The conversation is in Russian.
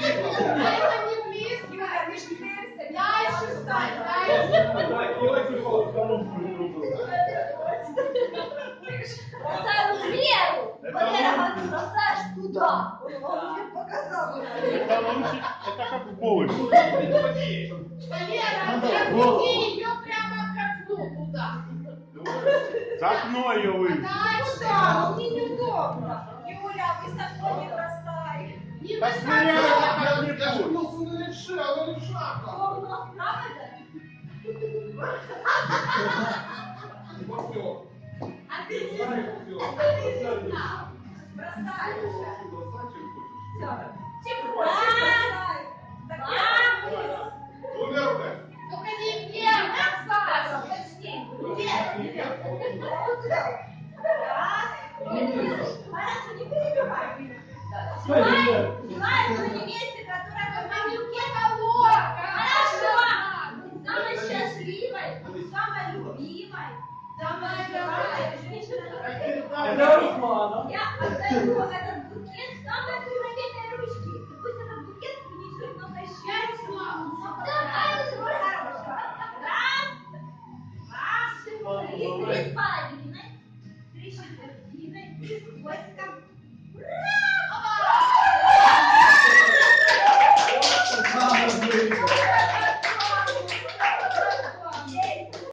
Это не близко. Дальше встань, дальше. Бросаю вверх. Валера, бросаешь туда. Он мне показал. Это как в боулинге. Валера, отведи ее прямо к окну туда. За окно ее вынь. Дальше. Мне неудобно. Юля, высоко не бросай. Не Так высоко. смотри, она так не Я ж будет. носу не левша, але левша. Ровно вправо, да? А ты не знал. Бросай уже. Все. Тепло. Так, Только не вверх, назад. почти. Вверх. Хорошо, не перебивай. Снимай на месте, которое в руке головка. Хорошо. Самой счастливой, самой любимой, самой дорогой женщиной. Это Руслана. Я отдаю этот букет самой